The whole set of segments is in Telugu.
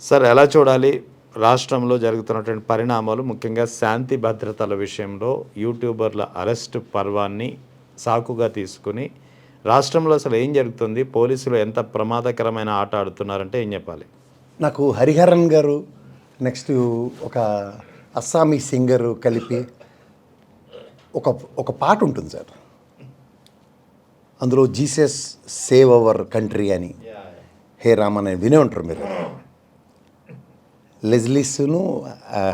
సార్ ఎలా చూడాలి రాష్ట్రంలో జరుగుతున్నటువంటి పరిణామాలు, ముఖ్యంగా శాంతి భద్రతల విషయంలో యూట్యూబర్ల అరెస్ట్ పర్వాన్ని సాకుగా తీసుకుని రాష్ట్రంలో అసలు ఏం జరుగుతుంది, పోలీసులు ఎంత ప్రమాదకరమైన ఆట ఆడుతున్నారంటే ఏం చెప్పాలి? నాకు హరిహరన్ గారు నెక్స్ట్ ఒక అస్సామీ సింగరు కలిపి ఒక ఒక పాట ఉంటుంది సార్. అందులో జీసస్ సేవ్ అవర్ కంట్రీ అని హే రామ్ అని వినే ఉంటారు మీరు. లెజ్లీస్ను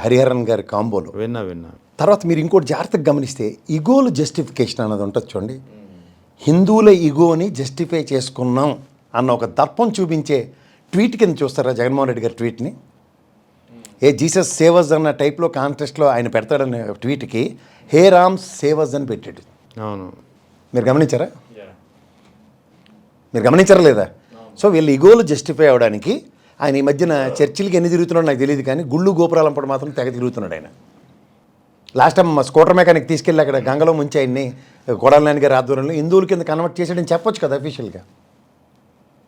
హరిహరన్ గారి కాంబోలో విన్నా. తర్వాత మీరు ఇంకోటి జాగ్రత్తగా గమనిస్తే ఇగోలు జస్టిఫికేషన్ అన్నది ఉంటుంది చూడండి. హిందువుల ఇగోని జస్టిఫై చేసుకున్నాం అన్న ఒక దర్పం చూపించే ట్వీట్ కింద చూస్తారా జగన్మోహన్ రెడ్డి గారి ట్వీట్ని? ఏ జీసస్ సేవస్ అన్న టైప్లో కాంటెస్ట్లో ఆయన పెడతాడనే ట్వీట్కి హే రామ్ సేవస్ అని పెట్టాడు. అవును, మీరు గమనించారా? లేదా? సో వీళ్ళు ఇగోలు జస్టిఫై అవడానికి ఆయన ఈ మధ్యన చర్చిలకి ఎన్ని తిరుగుతున్నాడో నాకు తెలియదు, కానీ గుళ్ళు గోపురాలంపడు మాత్రం తెగ తిరుగుతున్నాడు ఆయన. లాస్ట్ టైం మా స్కూటర్ మెకానిక్ తీసుకెళ్ళి అక్కడ గంగలో ముంచి ఆయన్ని కొడాలని గారి ఆధ్వర్యంలో హిందువుల కింద కన్వర్ట్ చేసాడని చెప్పొచ్చు కదా అఫీషియల్గా.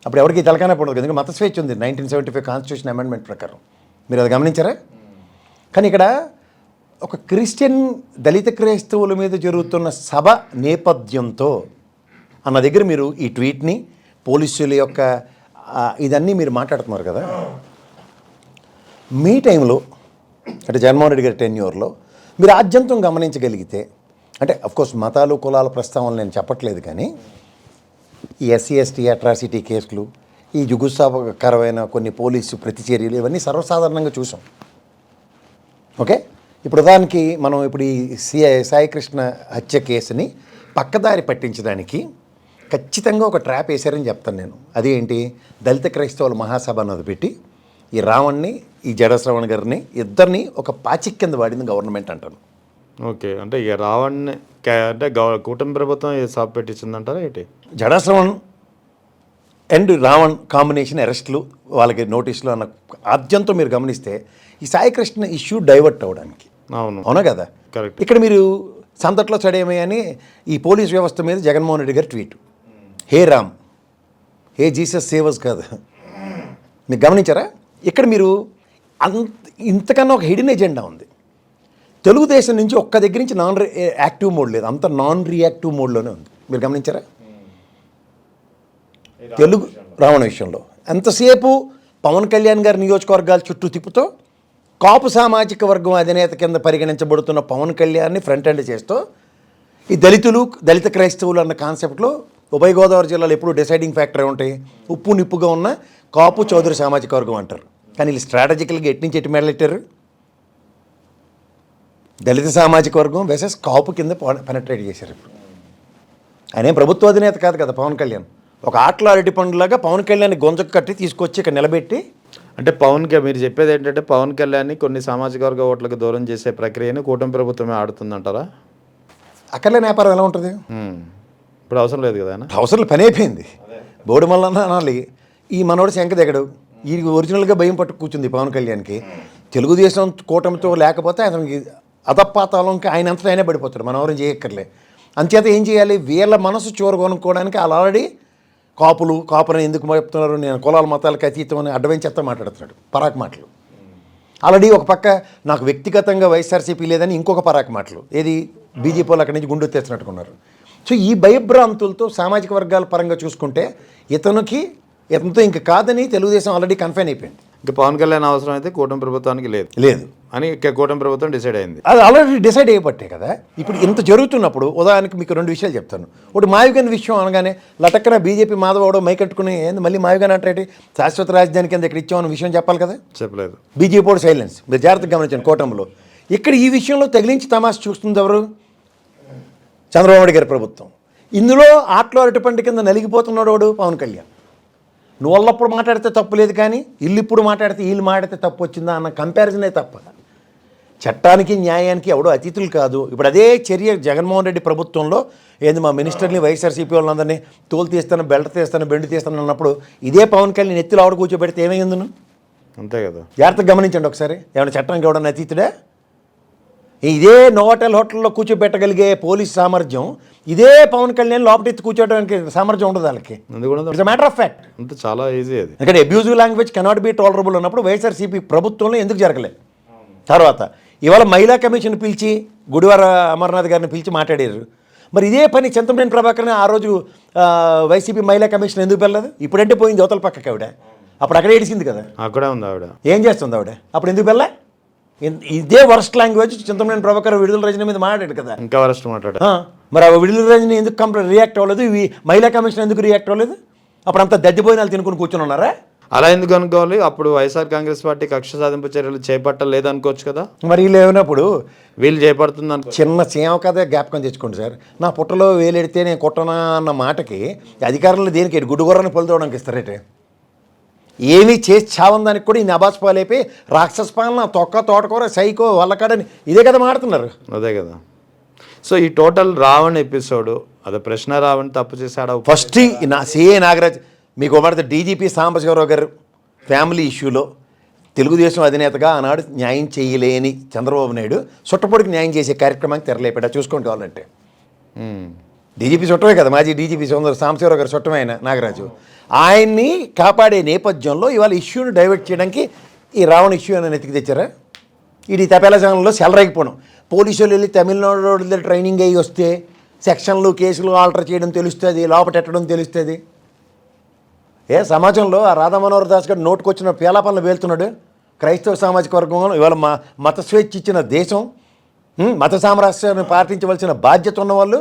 అప్పుడు ఎవరికి తెలకానే పడదు, ఎందుకంటే మత స్వేచ్ఛ ఉంది 1975 కాన్స్టిట్యూషన్ అమెండ్మెంట్ ప్రకారం. మీరు అది గమనించారా? కానీ ఇక్కడ ఒక క్రిస్టియన్ దళిత క్రైస్తవుల మీద జరుగుతున్న సభ నేపథ్యంతో అన్న దగ్గర మీరు ఈ ట్వీట్ని పోలీసుల యొక్క ఇదన్నీ మీరు మాట్లాడుతున్నారు కదా. మీ టైంలో అంటే జగన్మోహన్ రెడ్డి గారి టెన్యూర్లో మీరు ఆద్యంతం గమనించగలిగితే, అంటే అఫ్కోర్స్ మతాలు కులాల ప్రస్తావనలు నేను చెప్పట్లేదు, కానీ ఈ ఎస్సీ ఎస్టీ అట్రాసిటీ కేసులు, ఈ జుగుత్సాహకరమైన కొన్ని పోలీసు ప్రతిచర్యలు ఇవన్నీ సర్వసాధారణంగా చూసాం. ఓకే, ఇప్పుడు ఉదాహరణకి మనం ఇప్పుడు ఈ సాయికృష్ణ హత్య కేసుని పక్కదారి పట్టించడానికి ఖచ్చితంగా ఒక ట్రాప్ వేశారని చెప్తాను నేను. అదేంటి, దళిత క్రైస్తవుల మహాసభ అన్నది పెట్టి ఈ రావణ్ని ఈ జడశ్రవణ్ గారిని ఇద్దరిని ఒక పాచిక్ కింద వాడింది గవర్నమెంట్ అంటాను. ఓకే, అంటే ఇక రావణ్ని అంటే కూటమి ప్రభుత్వం సాప్ పెట్టించిందంటారా ఏంటి? జడశ్రవణ్ అండ్ రావణ్ కాంబినేషన్ అరెస్టులు, వాళ్ళకి నోటీసులు అన్న ఆద్యంతో మీరు గమనిస్తే ఈ సాయికృష్ణ ఇష్యూ డైవర్ట్ అవ్వడానికి. అవునా కదా? కరెక్ట్. ఇక్కడ మీరు సంతట్లో చడేమని ఈ పోలీస్ వ్యవస్థ మీద జగన్మోహన్ రెడ్డి గారి ట్వీట్ హే రామ్, హే జీసస్ సేవస్ కాదు. మీరు గమనించారా? ఇక్కడ మీరు ఇంతకన్నా ఒక హిడెన్ ఎజెండా ఉంది. తెలుగుదేశం నుంచి ఒక్క దగ్గర నుంచి యాక్టివ్ మోడ్ లేదు, అంత నాన్ రియాక్టివ్ మోడ్లోనే ఉంది. మీరు గమనించారా? తెలుగు రావణ విషయంలో ఎంతసేపు పవన్ కళ్యాణ్ గారి నియోజకవర్గాల చుట్టూ తిప్పుతో కాపు సామాజిక వర్గం అధినేత కింద పరిగణించబడుతున్న పవన్ కళ్యాణ్ని ఫ్రంట్ ఎండ్ చేస్తూ ఈ దళిత క్రైస్తవులు అన్న కాన్సెప్ట్లో ఉభయ గోదావరి జిల్లాలో ఎప్పుడు డిసైడింగ్ ఫ్యాక్టర్ ఉంటాయి, ఉప్పు నిప్పుగా ఉన్న కాపు చౌదరి సామాజిక వర్గం అంటారు. కానీ వీళ్ళు స్ట్రాటజికల్గా ఎటు నుంచి ఎటు మెడలెట్టారు? దళిత సామాజిక వర్గం వెసెస్ కాపు కింద పెనట్రేట్ చేశారు. ఇప్పుడు ఆయన ఏం ప్రభుత్వ అధినేత కాదు కదా పవన్ కళ్యాణ్. ఒక ఆటలో అరటి పండులాగా పవన్ కళ్యాణ్ గొంజకు కట్టి తీసుకొచ్చి ఇక్కడ నిలబెట్టి, అంటే మీరు చెప్పేది ఏంటంటే పవన్ కళ్యాణ్ని కొన్ని సామాజిక వర్గ ఓట్లకు దూరం చేసే ప్రక్రియను కూటమి ప్రభుత్వమే ఆడుతుందంటారా? అక్కడలేని వ్యాపారం ఎలా ఉంటుంది? ఇప్పుడు అవసరం లేదు కదా, అవసరం పని అయిపోయింది. బోడి మల్లన్న అనాలి, ఈ మనోడు శంక దిగడు, ఈ ఒరిజినల్గా భయం పట్టు కూర్చుంది పవన్ కళ్యాణ్కి. తెలుగుదేశం కూటమితో లేకపోతే అతనికి అధపాతాలంకి ఆయన అంతటా ఆయనే పడిపోతాడు, మనం ఎవరు చేయక్కర్లే. అంచేత ఏం చేయాలి, వీళ్ళ మనసు చూరగొనుక్కోవడానికి వాళ్ళు ఆల్రెడీ కాపులని ఎందుకు చెప్తున్నారు, నేను కులాల మతాలకు అతీతం అని అడ్డమైన మాట్లాడుతున్నాడు, పరాకు మాటలు. ఆల్రెడీ ఒక పక్క నాకు వ్యక్తిగతంగా వైఎస్ఆర్సీపీ లేదని ఇంకొక పరాకు మాటలు, ఏది బీజేపీ వాళ్ళు అక్కడి నుంచి గుండు తెచ్చినట్టుకున్నారు. సో ఈ భయభ్రాంతులతో సామాజిక వర్గాల పరంగా చూసుకుంటే ఇతనితో ఇంక కాదని తెలుగుదేశం ఆల్రెడీ కన్ఫైన్ అయిపోయింది. ఇంకా పవన్ కళ్యాణ్ అవసరం అయితే కూటమి ప్రభుత్వానికి లేదు అని కూటమి ప్రభుత్వం డిసైడ్ అయింది. అది ఆల్రెడీ డిసైడ్ అయిపోట్టే కదా. ఇప్పుడు ఇంత జరుగుతున్నప్పుడు ఉదాహరణకి మీకు 2 విషయాలు చెప్తాను. ఒకటి మావిగన్ విషయం అనగానే లటక్కన బీజేపీ మాధవడో మైకట్టుకుని ఏంది మళ్ళీ మావిగన్ అంటే శాశ్వత రాజధాని కింద ఇక్కడ ఇచ్చామన్న విషయం చెప్పాలి కదా, చెప్పలేదు. బీజేపీ కూడా సైలెన్స్. మీరు జాగ్రత్తగా గమనించండి కూటమిలో. ఇక్కడ ఈ విషయంలో తగిలించి తమాషా చూస్తుంది ఎవరు? చంద్రబాబు నాయుడు గారి ప్రభుత్వం. ఇందులో ఆటలో అరటిపండు కింద నలిగిపోతున్నాడు వాడు పవన్ కళ్యాణ్. నువ్వు వాళ్ళప్పుడు మాట్లాడితే తప్పు లేదు, కానీ ఇప్పుడు మాట్లాడితే వీళ్ళు మాట్లాడితే తప్పు వచ్చిందా అన్న కంపారిజనే తప్ప. చట్టానికి న్యాయానికి ఎవడో అతిథులు కాదు. ఇప్పుడు అదే చర్య జగన్మోహన్ రెడ్డి ప్రభుత్వంలో ఏంది, మా మినిస్టర్ని వైఎస్ఆర్సీపీ వాళ్ళందరినీ తోలు తీస్తాను, బెల్ట్ తీస్తాను, బెండు తీస్తాను అన్నప్పుడు ఇదే పవన్ కళ్యాణ్ ఎత్తులు ఆవిడ కూర్చోబెడితే ఏమైంది? అంతే కదా. జాగ్రత్తగా గమనించండి ఒకసారి. ఏమైనా చట్టానికి ఎవడన్నా అతీతుడే? ఇదే నోవోటెల్ హోటల్లో కూర్చోబెట్టగలిగే పోలీస్ సామర్థ్యం ఇదే పవన్ కళ్యాణ్ లోపటెత్తి కూర్చోవడానికి సామర్థ్యం ఉండదు వాళ్ళకి. అది కూడా ఇట్స్ మ్యాటర్ ఆఫ్ ఫ్యాక్ట్. అంత చాలా ఈజీ అది. ఎందుకంటే abusive language cannot be tolerable ఉన్నప్పుడు వైఎస్ఆర్సీపీ ప్రభుత్వంలో ఎందుకు జరగలేదు? తర్వాత ఇవాళ మహిళా కమిషన్ పిలిచి గుడివార అమర్నాథ్ గారిని పిలిచి మాట్లాడారు. మరి ఇదే పని చింతమనేని ప్రభాకర్ని ఆ రోజు వైసీపీ మహిళా కమిషన్ ఎందుకు వెళ్ళలేదు? ఇప్పుడంటే పోయింది అవతల పక్కకి ఆవిడ, అప్పుడు అక్కడే ఏడిసింది కదా. అక్కడే ఉంది ఆవిడ. ఏం చేస్తుంది ఆవిడ? అప్పుడు ఎందుకు వెళ్ళా? ఇదే వర్స్ట్ లాంగ్వేజ్ చింతమనేని ప్రభాకర్ విడుదల రజనీ మీద మాట్లాడాడు కదా. ఇంకా వరస్ట్ మాట్లాడారు. మరి ఆ విడుదల రజనీ ఎందుకు రియాక్ట్ అవ్వలేదు? ఇవి మహిళా కమిషన్ ఎందుకు రియాక్ట్ అవ్వలేదు? అప్పుడు అంతా దద్దిపోయిన వాళ్ళు తినుకుని కూర్చొని ఉన్నారా? అలా ఎందుకు అనుకోవాలి? అప్పుడు వైఎస్ఆర్ కాంగ్రెస్ పార్టీ కక్ష సాధింపు చర్యలు చేపట్టలేదు అనుకోవచ్చు కదా. మరి వీళ్ళు ఏమైనప్పుడు వీళ్ళు చేపడుతుంది అనుకో. చిన్న సీమ కథ జ్ఞాపకం తెచ్చుకోండి సార్. నా పుట్టలో వేలెడితే నేను కొట్టనా అన్న మాటకి అధికారులు దేనికి గుడ్డుగొర్రని పొలుతోవడానికి ఇస్తారేటే? ఏమీ చేసి చావందానికి కూడా ఈ నబాస్ పాలైపోయి రాక్షస పాలన తొక్క తోటకూర సైకో వల్లకాడని ఇదే కదా మాడుతున్నారు. అదే కదా. సో ఈ టోటల్ రావణ్ ఎపిసోడ్ అదే ప్రశ్న రావణ్ తప్పు చేశాడు ఫస్ట్ నా నాగరాజ్ మీకు ఒకటి డీజీపీ సాంబశివరావు గారు ఫ్యామిలీ ఇష్యూలో తెలుగుదేశం అధినేతగా ఆనాడు న్యాయం చేయలేని చంద్రబాబు నాయుడు సుట్టపొడికి న్యాయం చేసే కార్యక్రమానికి తెరలేపాడా చూసుకోండి కావాలంటే. డీజీపీ చుట్టమే కదా, మాజీ డీజీపీ సాంబశివరావు గారు చుట్టమే ఆయన నాగరాజు. ఆయన్ని కాపాడే నేపథ్యంలో ఇవాళ ఇష్యూని డైవర్ట్ చేయడానికి ఈ రావణ ఇష్యూ అని ఎతికి తెచ్చారా? ఇది తపేలా ఛానల్లో సెలరైపోవడం. పోలీసులు వెళ్ళి తమిళనాడు ట్రైనింగ్ అయ్యి వస్తే సెక్షన్లు కేసులు ఆల్టర్ చేయడం తెలుస్తుంది, లోపటెట్టడం తెలుస్తుంది. సమాజంలో ఆ రాధా మనోహర్ దాస్ గారు నోటుకొచ్చిన పేలాపనలు వేలుతున్నాడు. క్రైస్తవ సామాజిక వర్గంలో ఇవాళ మత స్వేచ్ఛ ఇచ్చిన దేశం, మత సామరస్యాన్ని పాటించవలసిన బాధ్యత ఉన్నవాళ్ళు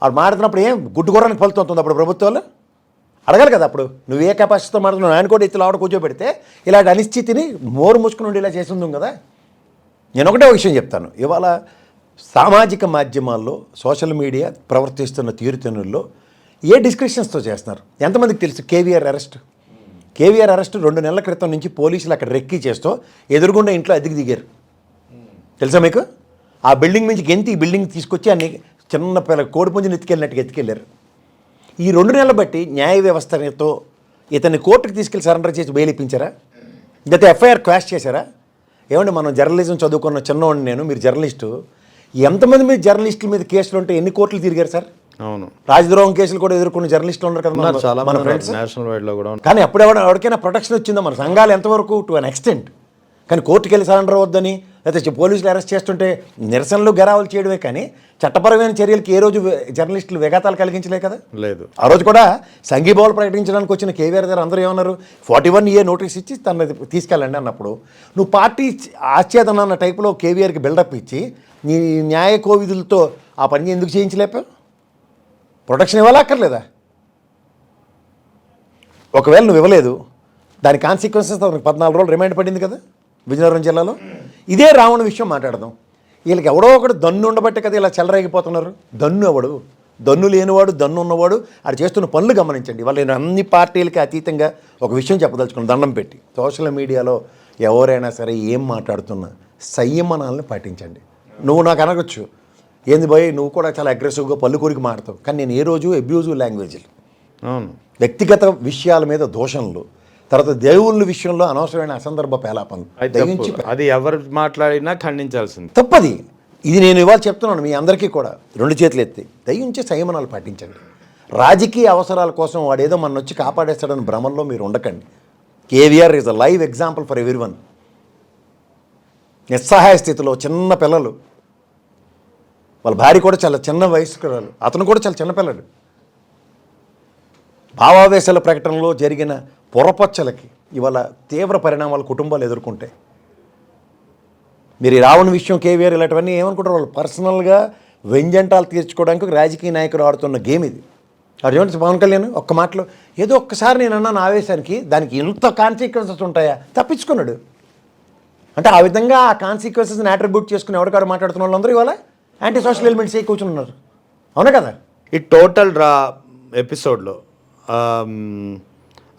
వాళ్ళు మాడుతున్నప్పుడు ఏం గుడ్డుగొర్రానికి ఫలితుంది అప్పుడు ప్రభుత్వాలు అడగాలి కదా. అప్పుడు నువ్వు ఏ కెపాసిటీతో మాడుతున్నావు? ఆయన కూడా ఇతను ఆవిడ కూర్చోబెడితే ఇలాంటి అనిశ్చితిని మోరు మూసుకుని ఉండి ఇలా చేసి ఉంది కదా. నేను ఒకటే విషయం చెప్తాను. ఇవాళ సామాజిక మాధ్యమాల్లో సోషల్ మీడియా ప్రవర్తిస్తున్న తీరుతెన్నుల్లో ఏ డిస్క్రిప్షన్స్తో చేస్తున్నారు ఎంతమందికి తెలుసు? కేవీఆర్ అరెస్ట్ 2 నెలల క్రితం నుంచి పోలీసులు అక్కడ రెక్కీ చేస్తూ ఎదురుగుండా ఇంట్లో అద్దెకి దిగారు. తెలుసా మీకు? ఆ బిల్డింగ్ నుంచి గెంతి ఈ బిల్డింగ్ తీసుకొచ్చి అన్ని చిన్న పిల్ల కోడిపుంజుని ఎత్తుకెళ్ళినట్టుగా ఎత్తుకెళ్ళారు. ఈ 2 నెలలు బట్టి న్యాయ వ్యవస్థతో ఇతన్ని కోర్టుకు తీసుకెళ్ళి సరెండర్ చేసి బెయిల్ ఇప్పించారా? గత ఎఫ్ఐఆర్ క్వాష్ చేశారా? ఏమంటే మనం జర్నలిజం చదువుకున్న చిన్నవాడిని నేను, మీరు జర్నలిస్టు. ఎంతమంది మీద జర్నలిస్టుల మీద కేసులు ఉంటే ఎన్ని కోర్టులు తిరిగారు సార్? అవును, రాజద్రోహం కేసులు కూడా ఎదుర్కొన్న జర్నలిస్టులు ఉన్నారు కదా చాలా మన ఫ్రెండ్స్. నేషనల్ వైడ్లో కూడా. కానీ అప్పుడు ఎవరికైనా ప్రొటెక్షన్ వచ్చిందా? మన సంఘాలు ఎంతవరకు టు అన్ ఎక్స్టెంట్. కానీ కోర్టుకు వెళ్ళి సరెండర్ అవ్వద్దని లేకపోతే పోలీసులు అరెస్ట్ చేస్తుంటే నిరసనలు గెరావులు చేయడమే కానీ చట్టపరమైన చర్యలకి ఏ రోజు జర్నలిస్టులు విఘాతాలు కలిగించలే కదా. లేదు. ఆ రోజు కూడా సంఘీభావాలు ప్రకటించడానికి వచ్చిన కేవీఆర్ గారు అందరూ ఏమన్నారు? 41A నోటీస్ ఇచ్చి తన తీసుకెళ్ళండి అన్నప్పుడు నువ్వు పార్టీ ఆచ్ఛేదన అన్న టైపులో కేవీఆర్కి బిల్డప్ ఇచ్చి నీ న్యాయ కోవిధులతో ఆ పని ఎందుకు చేయించలేపా? ప్రొటెక్షన్ ఇవ్వాలా అక్కర్లేదా? ఒకవేళ నువ్వు ఇవ్వలేదు, దాని కాన్సిక్వెన్సెస్ 14 రోజులు రిమైండ్ పడింది కదా విజయనగరం జిల్లాలో. ఇదే రావణ విషయం మాట్లాడదాం. వీళ్ళకి ఎవడో ఒకడు దన్ను ఉండబట్టే కదా ఇలా చెలరేగిపోతున్నారు. దన్ను ఎవడు? దన్ను లేనివాడు, దన్ను ఉన్నవాడు అది చేస్తున్న పనులు గమనించండి. వాళ్ళు నేను అన్ని పార్టీలకి అతీతంగా ఒక విషయం చెప్పదలుచుకున్నాను దండం పెట్టి. సోషల్ మీడియాలో ఎవరైనా సరే ఏం మాట్లాడుతున్నా సంయమనాలను పాటించండి. నువ్వు నాకు అనగొచ్చు, ఏంది భయ్ నువ్వు కూడా చాలా అగ్రెసివ్గా పళ్ళు కోరికి మాడతావు, కానీ నేను ఏ రోజు అబ్యూజివ్ లాంగ్వేజ్లు, వ్యక్తిగత విషయాల మీద దోషణలు, తర్వాత దేవుళ్ళ విషయంలో అనవసరమైన అసందర్భ పేలాపనలు, అది ఎవరు మాట్లాడినా ఖండించాల్సింది తప్పది. ఇది నేను ఇవాళ చెప్తున్నాను మీ అందరికీ కూడా 2 చేతులు ఎత్తి దయించి సంయమనాలు పాటించండి. రాజకీయ అవసరాల కోసం వాడేదో మన వచ్చి కాపాడేస్తాడని భ్రమంలో మీరు ఉండకండి. KVR is a live example for everyone. నిస్సహాయ స్థితిలో చిన్న పిల్లలు, వాళ్ళ భార్య కూడా చాలా చిన్న వయస్కురాలు, అతను కూడా చాలా చిన్న పిల్లడు. భావావేశాల ప్రకటనలో జరిగిన పొరపచ్చలకి ఇవాళ తీవ్ర పరిణామాలు కుటుంబాలు ఎదుర్కొంటాయి. మీరు ఈ రావణ విషయం కేవీఆర్ ఇలాంటివన్నీ ఏమనుకుంటారు? వాళ్ళు పర్సనల్గా వ్యంజంటాలు తీర్చుకోవడానికి ఒక రాజకీయ నాయకుడు ఆడుతున్న గేమ్ ఇది. అర్జున్ పవన్ కళ్యాణ్ ఒక్క మాటలో ఏదో ఒక్కసారి నేను అన్నాను ఆవేశానికి దానికి ఇంత కాన్సిక్వెన్సెస్ ఉంటాయా? తప్పించుకున్నాడు. అంటే ఆ విధంగా ఆ కాన్సిక్వెన్సెస్ని అట్రిబ్యూట్ చేసుకుని ఎవరికాడు మాట్లాడుతున్న వాళ్ళందరూ ఇవాళ యాంటీ సోషల్ ఎలిమెంట్స్ ఏ కూర్చుని ఉన్నారు. అవునా కదా? ఈ టోటల్ ఎపిసోడ్లో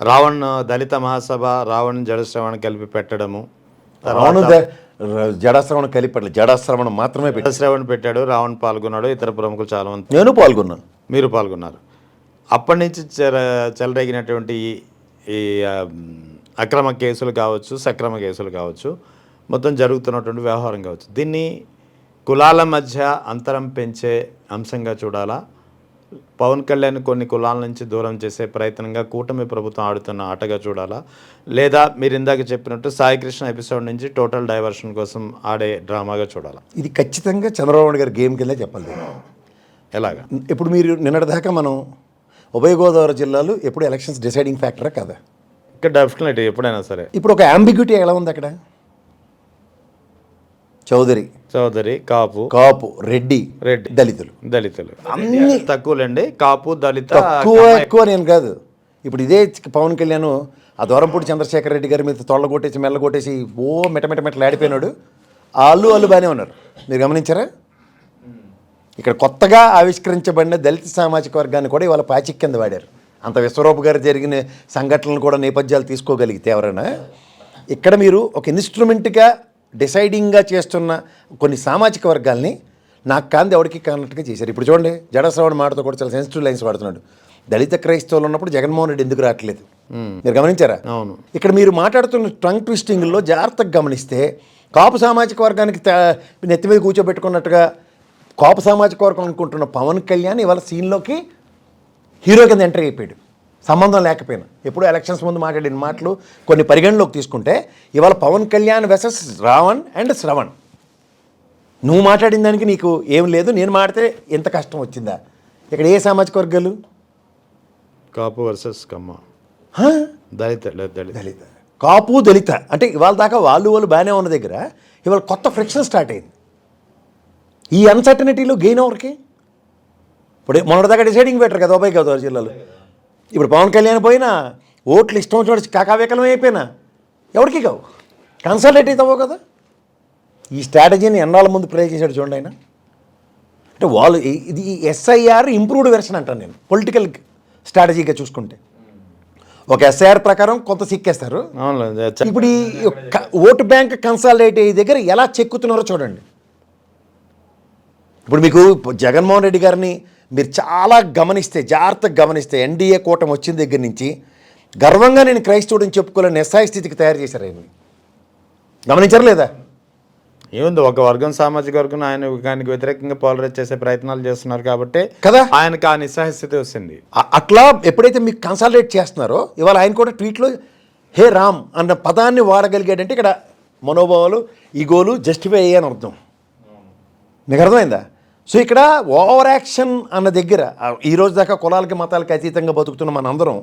రావణ్ దళిత మహాసభ రావణ్ జడశ్రవణ కలిపి పెట్టడము, రావణ్ జడశ్రవణ కలిపి పెట్టలేదు, జడశ్రవణ మాత్రమే జడశ్రవణ పెట్టాడు, రావణ్ పాల్గొన్నాడు, ఇతర ప్రముఖులు చాలా మంది, నేను పాల్గొన్నాను, మీరు పాల్గొన్నారు. అప్పటి నుంచి చెలరేగినటువంటి ఈ అక్రమ కేసులు కావచ్చు, సక్రమ కేసులు కావచ్చు, మొత్తం జరుగుతున్నటువంటి వ్యవహారం కావచ్చు. దీన్ని కులాల మధ్య అంతరం పెంచే అంశంగా చూడాలా, పవన్ కళ్యాణ్ కొన్ని కులాల నుంచి దూరం చేసే ప్రయత్నంగా కూటమి ప్రభుత్వం ఆడుతున్న ఆటగా చూడాలా, లేదా మీరు ఇందాక చెప్పినట్టు సాయికృష్ణ ఎపిసోడ్ నుంచి టోటల్ డైవర్షన్ కోసం ఆడే డ్రామాగా చూడాలా? ఇది ఖచ్చితంగా చంద్రబాబు నాయుడు గారి గేమ్ కింద చెప్పాలి. ఎలాగా? ఇప్పుడు మీరు నిన్నటిదాకా మనం ఉభయ గోదావరి జిల్లాలు ఎప్పుడు ఎలక్షన్స్ డిసైడింగ్ ఫ్యాక్టరా కదా? ఇక్కడ డెఫినెట్ ఎప్పుడైనా సరే. ఇప్పుడు ఒక అంబిగ్యూటీ ఎలా ఉంది అక్కడ? చౌదరి, కాపు, రెడ్డి, దళితులు అన్ని తక్కువలేండి. కాపు, దళిత ఎక్కువ నేను కాదు. ఇప్పుడు ఇదే పవన్ కళ్యాణ్ ఆ దూరంపూడి చంద్రశేఖర్ రెడ్డి గారి మీద తొళ్ళగొట్టేసి మెల్లగొట్టేసి మెటమెటలాడిపోయినాడు. వాళ్ళు బాగానే ఉన్నారు. మీరు గమనించారా? ఇక్కడ కొత్తగా ఆవిష్కరించబడిన దళిత సామాజిక వర్గాన్ని కూడా ఇవాళ పాచిక్ కింద వాడారు. అంత విశ్వరూప్ గారు జరిగిన సంఘటనలు కూడా నేపథ్యాలు తీసుకోగలిగితే ఎవరైనా, ఇక్కడ మీరు ఒక ఇన్స్ట్రుమెంట్గా డిసైడింగ్గా చేస్తున్న కొన్ని సామాజిక వర్గాల్ని నాకు కాంతి ఎవరికి కానట్టుగా చేశారు. ఇప్పుడు చూడండి, జడశ్రవణ మాటతో కూడా చాలా సెన్సిటివ్ లైన్స్ వాడుతున్నాడు. దళిత క్రైస్తవులు ఉన్నప్పుడు జగన్మోహన్ రెడ్డి ఎందుకు రావట్లేదు? మీరు గమనించారా? అవును. ఇక్కడ మీరు మాట్లాడుతున్న టంగ్ ట్విస్టింగ్లో జాగ్రత్తగా గమనిస్తే కాపు సామాజిక వర్గానికి నెత్తి మీద కూర్చోబెట్టుకున్నట్టుగా కాపు సామాజిక వర్గం అనుకుంటున్న పవన్ కళ్యాణ్ ఇవాళ సీన్లోకి హీరో కింద ఎంటర్ అయిపోయాడు. సంబంధం లేకపోయినా ఎప్పుడు ఎలక్షన్స్ ముందు మాట్లాడిన మాటలు కొన్ని పరిగణలోకి తీసుకుంటే ఇవాళ పవన్ కళ్యాణ్ వెసెస్ రావణ్ అండ్ శ్రవణ్. నువ్వు మాట్లాడిన దానికి నీకు ఏం లేదు, నేను మాడితే ఎంత కష్టం వచ్చిందా? ఇక్కడ ఏ సామాజిక వర్గాలు? కాపు వర్సెస్ కమ్మ, దళిత. కాపు, దళిత అంటే ఇవాళ దాకా వాళ్ళు బాగానే ఉన్న దగ్గర ఇవాళ కొత్త ఫ్రిక్షన్ స్టార్ట్ అయింది. ఈ అన్సర్టనిటీలో గెయిన్ ఎవరికి? ఇప్పుడు మొన్నటిదాకా డిసైడింగ్ బెటర్ కదా ఉభయ గోదావరి జిల్లాలో. ఇప్పుడు పవన్ కళ్యాణ్ పోయినా ఓట్లు ఇష్టం చూడొచ్చు, కాకావేకలం అయిపోయినా ఎవరికి కావు, కన్సల్టేట్ అవుతావో కదా. ఈ స్ట్రాటజీని ఎన్నాళ్ళ ముందు ప్లే చేశాడు చూడండి ఆయన. అంటే వాళ్ళు ఇది ఎస్ఐఆర్ ఇంప్రూవ్డ్ వెర్షన్ అంటాను నేను, పొలిటికల్ స్ట్రాటజీగా చూసుకుంటే. ఒక ఎస్ఐఆర్ ప్రకారం కొంత సిక్కేస్తారు. ఇప్పుడు ఈ ఓటు బ్యాంక్ కన్సాలిడేట్ అయ్యే దగ్గర ఎలా చెక్కుతున్నారో చూడండి. ఇప్పుడు మీకు జగన్మోహన్ రెడ్డి గారిని మీరు చాలా గమనిస్తే, జాగ్రత్తగా గమనిస్తే, ఎన్డీఏ కూటమి వచ్చిన దగ్గర నుంచి గర్వంగా నేను క్రైస్తవుడిని చెప్పుకోలేని ఎస్ఐ స్థితికి తయారు చేశారు ఆయన. గమనించారు లేదా? ఏముంది, ఒక వర్గం సామాజిక వర్గం ఆయనకి వ్యతిరేకంగా పోలరైజ్ చేసే ప్రయత్నాలు చేస్తున్నారు కాబట్టి కదా ఆయనకు ఆ నిస్సహాయ స్థితి వస్తుంది. అట్లా ఎప్పుడైతే మీకు కన్సాలిడేట్ చేస్తున్నారో ఇవాళ ఆయన కూడా ట్వీట్లో హే రామ్ అన్న పదాన్ని వాడగలిగాడంటే ఇక్కడ మనోభావాలు, ఈగోలు జస్టిఫై అయ్యాయని అర్థం. మీకు అర్థమైందా? సో ఇక్కడ ఓవర్ యాక్షన్ అన్న దగ్గర ఈ రోజు దాకా కులాలకి మతాలకి అతీతంగా బతుకుతున్న మనందరం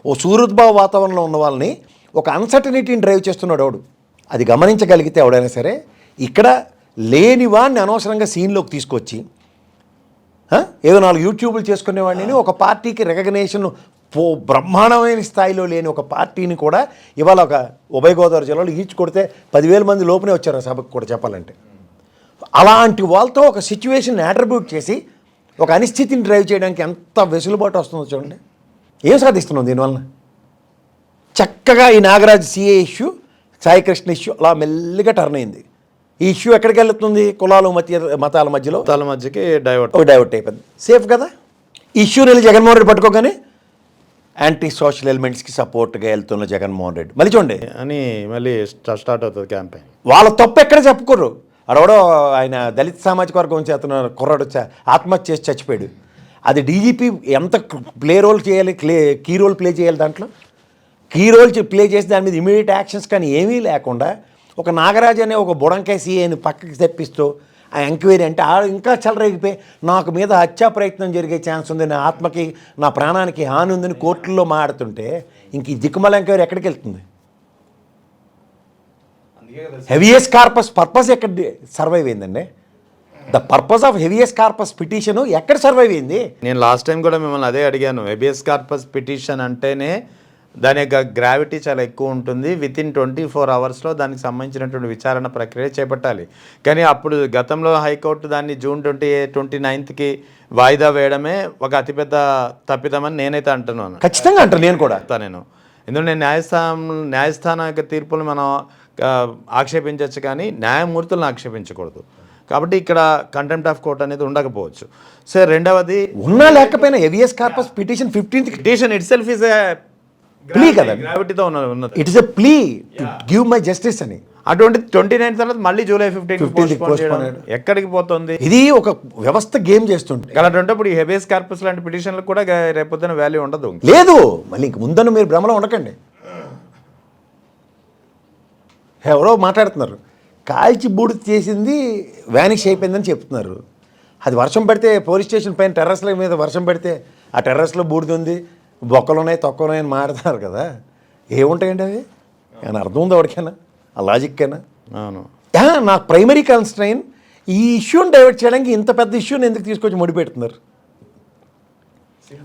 ఓ సూరుద్భావ వాతావరణంలో ఉన్న వాళ్ళని ఒక అన్సర్టనిటీని డ్రైవ్ చేస్తున్నాడు ఎవడు. అది గమనించగలిగితే ఎవడైనా సరే ఇక్కడ లేని వాడిని అనవసరంగా సీన్లోకి తీసుకొచ్చి ఏదో 4 యూట్యూబ్లు చేసుకునేవాడిని ఒక పార్టీకి రికగ్నేషన్ బ్రహ్మాండమైన స్థాయిలో లేని ఒక పార్టీని కూడా ఇవాళ ఒక ఉభయ గోదావరి జిల్లాలో ఈడ్చి కొడితే 10,000 మంది లోపునే వచ్చారు ఆ సభకు కూడా చెప్పాలంటే. అలాంటి వాళ్ళతో ఒక సిచ్యువేషన్ అట్రిబ్యూట్ చేసి ఒక అనిశ్చితిని డ్రైవ్ చేయడానికి ఎంత వెసులుబాటు వస్తుందో చూడండి. ఏం సాధిస్తున్నాం దీనివల్ల? చక్కగా ఈ Nagaraj CA issue, Saikrishna issue అలా మెల్లిగా టర్న్ అయింది. ఈ ఇష్యూ ఎక్కడికి వెళ్తుంది? కులాలు మతాల మధ్యకి డైవర్ట్ అయిపోయింది. సేఫ్ కదా ఈ ఇష్యూని వెళ్ళి జగన్మోహన్ రెడ్డి పట్టుకోగానే యాంటీ సోషల్ ఎలిమెంట్స్కి సపోర్ట్గా వెళ్తున్న జగన్మోహన్ రెడ్డి మళ్ళీ చూడండి అని మళ్ళీ స్టార్ట్ అవుతుంది క్యాంపెయిన్. వాళ్ళ తప్పు ఎక్కడ చెప్పుకోరు. అడవడో ఆయన దళిత సామాజిక వర్గం చేస్తున్న కుర్రాడు ఆత్మహత్య చేసి చచ్చిపోయాడు. అది డీజీపీ ఎంత కీ రోల్ ప్లే చేయాలి దాంట్లో. కీ రోల్ ప్లే చేసి దాని మీద ఇమీడియట్ యాక్షన్స్ కానీ ఏమీ లేకుండా ఒక నాగరాజ్ అనే ఒక బుడంకాయ సీఏని పక్కకి తెప్పిస్తూ ఆ ఎంక్వైరీ అంటే ఇంకా చెలరేగిపోయి నాకు మీద హత్యా ప్రయత్నం జరిగే ఛాన్స్ ఉంది, నా ఆత్మకి నా ప్రాణానికి హాని ఉందని కోర్టుల్లో మాడుతుంటే ఇంక ఈ దిక్కుమల ఎంక్వైరీ ఎక్కడికి వెళ్తుంది? హెవియస్ కార్పస్ పర్పస్ ఎక్కడ సర్వైవ్ అయిందండి? The purpose of habeas corpus petition ఎక్కడ సర్వైవ్ అయింది? నేను లాస్ట్ టైం కూడా మిమ్మల్ని అదే అడిగాను. హెవియస్ కార్పస్ పిటిషన్ అంటేనే దాని యొక్క గ్రావిటీ చాలా ఎక్కువ ఉంటుంది. వితిన్ 24 అవర్స్లో దానికి సంబంధించినటువంటి విచారణ ప్రక్రియ చేపట్టాలి. కానీ అప్పుడు గతంలో హైకోర్టు దాన్ని జూన్ 29కి వాయిదా వేయడమే ఒక అతిపెద్ద తప్పిదమని నేనైతే అంటున్నాను. ఖచ్చితంగా అంటాను నేను కూడా. ఎందుకంటే న్యాయస్థానం యొక్క తీర్పులు మనం ఆక్షేపించవచ్చు కానీ న్యాయమూర్తులను ఆక్షేపించకూడదు. కాబట్టి ఇక్కడ కంటెంప్ట్ ఆఫ్ కోర్ట్ అనేది ఉండకపోవచ్చు. సో రెండవది ఉన్నా లేకపోయినా habeas corpus petition 15th petition itself is a plea కదా, గ్రావిటీతో ఉన్నది. It is a plea to give my justice అని. అటువంటి 29 తర్వాత మళ్ళీ జూలై 15 15th postpone ఎక్కడికి పోతుంది? ఇది ఒక వ్యవస్థ గేమ్ చేస్తుంటే అలాంటి ఇప్పుడు ఈ హెబియస్ కార్పస్ లాంటి పిటిషన్లకు కూడా రేపొద్దున వాల్యూ ఉండదు. లేదు. మళ్ళీ ఇంక ముందన్న మీరు భ్రమలో ఉండకండి. ఎవరో మాట్లాడుతున్నారు, కాల్చి బూడిద చేసింది వ్యానిష్ అయిపోయిందని చెప్తున్నారు. అది వర్షం పడితే పోలీస్ స్టేషన్ పైన టెర్రస్ల మీద వర్షం పడితే ఆ టెర్రస్లో బూడిద ఉంది, బొక్కలు ఉన్నాయి, తొక్కలు ఉన్నాయని మాట్లాడుతున్నారు కదా. ఏముంటాయండి అవి? ఏమైనా అర్థం ఉందా వాడికైనా? ఆ లాజిక్కైనా? అవును. నాకు ప్రైమరీ కన్స్ట్రైన్ ఈ ఇష్యూని డైవర్ట్ చేయడానికి ఇంత పెద్ద ఇష్యూని ఎందుకు తీసుకొచ్చి ముడిపెడుతున్నారు?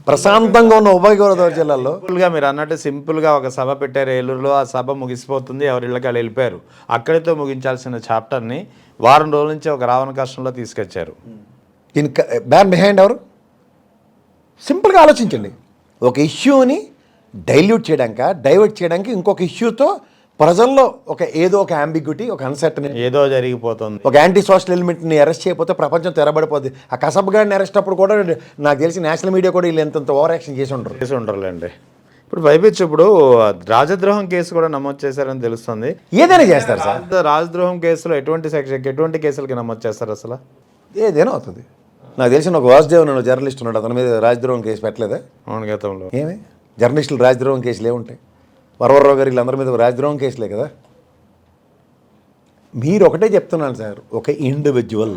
ప్రశాంతంగా ఉన్న ఉభయ గోదావరి జిల్లాలో సింపుల్గా మీరు అన్నట్టు సింపుల్గా ఒక సభ పెట్టారు ఏలూరులో, ఆ సభ ముగిసిపోతుంది, ఎవరిళ్ళకి వాళ్ళు వెళ్ళిపోయారు. అక్కడితో ముగించాల్సిన చాప్టర్ని వారం రోజుల నుంచి ఒక రావణ కష్టంలో తీసుకొచ్చారు. దీనికి బ్యాన్ బిహైండ్ ఎవరు? సింపుల్గా ఆలోచించండి. ఒక ఇష్యూని డైవర్ట్ చేయడానికి ఇంకొక ఇష్యూతో ప్రజల్లో ఏదో ఒక అంబిగ్యూటీ, ఒక అన్సర్టనిటీ, ఏదో జరిగిపోతుంది. ఒక యాంటీ సోషల్ ఎలిమెంట్ని అరెస్ట్ చేయకపోతే ప్రపంచం తెరబడిపోద్ది. ఆ కసబ్ గారిని అరెస్ట్ అప్పుడు కూడా నాకు తెలిసి నేషనల్ మీడియా కూడా వీళ్ళు ఎంత ఓవర్ యాక్షన్ చేసి ఉండరులేండి. ఇప్పుడు పైపించి ఇప్పుడు రాజద్రోహం కేసు కూడా నమోదు చేశారని తెలుస్తుంది. ఏదైనా చేస్తారు సార్. రాజద్రోహం కేసులో ఎటువంటి కేసులకి నమోదు చేస్తారు అసలు? ఏదైనా అవుతుంది. నాకు తెలిసిన ఒక వాసుదేవ్ అనే జర్నలిస్ట్ ఉన్నాడు, అతని మీద రాజద్రోహం కేసు పెట్టలేదా? అవును, గతంలో. ఏమి జర్నలిస్టులు రాజద్రోహం కేసులు ఏముంటాయి? వరవరరావు గారు వీళ్ళందరి మీద రాజద్రోహం కేసులే కదా. మీరు ఒకటే చెప్తున్నాను సార్, ఒక ఇండివిజువల్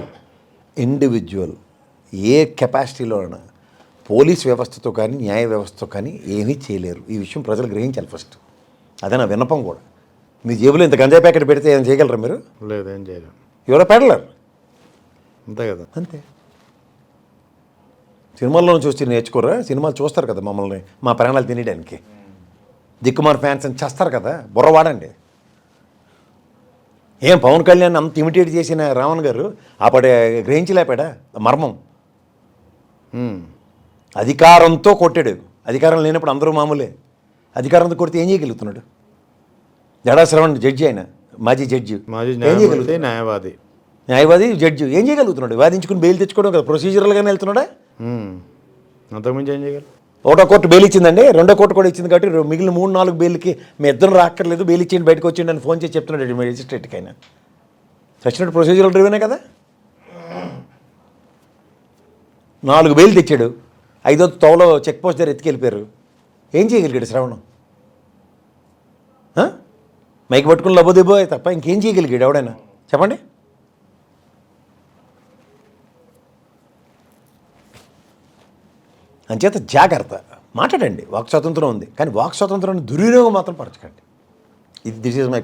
ఏ కెపాసిటీలో అయినా పోలీస్ వ్యవస్థతో కానీ న్యాయ వ్యవస్థతో కానీ ఏమీ చేయలేరు. ఈ విషయం ప్రజలు గ్రహించాలి ఫస్ట్. అదే నా విన్నపం కూడా. మీ జేబులో ఇంత గంజాయి ప్యాకెట్ పెడితే ఏం చేయగలరా మీరు? లేదు, ఏం చేయలేరు. ఎవరో పెడలరు, అంతే కదా. అంతే. సినిమాల్లో చూసి నేర్చుకోరా? సినిమాలు చూస్తారు కదా మమ్మల్ని, మా ప్రాణాలు తినేయడానికి. దిక్కుమార్ ఫ్యాన్స్ అని చేస్తారు కదా, బుర్రవాడండి. ఏం పవన్ కళ్యాణ్ అంత ఇమిటేట్ చేసిన రావణ్ గారు అప్పుడే గ్రహించలేపాడా మర్మం? అధికారంతో కొట్టాడు. అధికారం లేనప్పుడు అందరూ మామూలే. అధికారంతో కొడితే ఏం చేయగలుగుతున్నాడు? జడా శ్రవణ్ జడ్జి, ఆయన మాజీ జడ్జి, ఏం చేయగలుగుతాడు? న్యాయవాది జడ్జి ఏం చేయగలుగుతున్నాడు? వాదించుకుని బెయిల్ తెచ్చుకోవడం కదా, ప్రొసీజరల్గానే వెళ్తున్నాడా? అంతకుమించి ఏం చేయగలరు? ఒకటో కోర్టు బెయిల్ ఇచ్చిందండి, రెండో కోర్టు కూడా ఇచ్చింది కాబట్టి మిగిలిన 3-4 బెయిల్కి మీ ఇద్దరు రాక్కర్లేదు, బెయిల్ ఇచ్చేయండి, బయటకు వచ్చేయండి అని ఫోన్ చేసి చెప్తున్నాడు మెజిస్ట్రేట్కి. అయినా చచ్చినట్టు ప్రొసీజరల్ డ్రివెనే కదా. 4 బెయిల్ తెచ్చాడు, 5వ తోవలో చెక్ పోస్ట్ దగ్గర ఎత్తుకెళ్ళిపోయారు. ఏం చేయగలిగాడు శ్రవణం? మైక్ పట్టుకుని లబోదిబో తప్ప ఇంకేం చేయగలిగాడు ఎవడైనా? చెప్పండి. అంచేత జాగ్రత్త, మాట్లాడండి. వాక్ స్వాతంత్రం ఉంది, కానీ వాక్ స్వాతంత్రాన్ని దుర్వినియోగం మాత్రం పరచకండి. This is my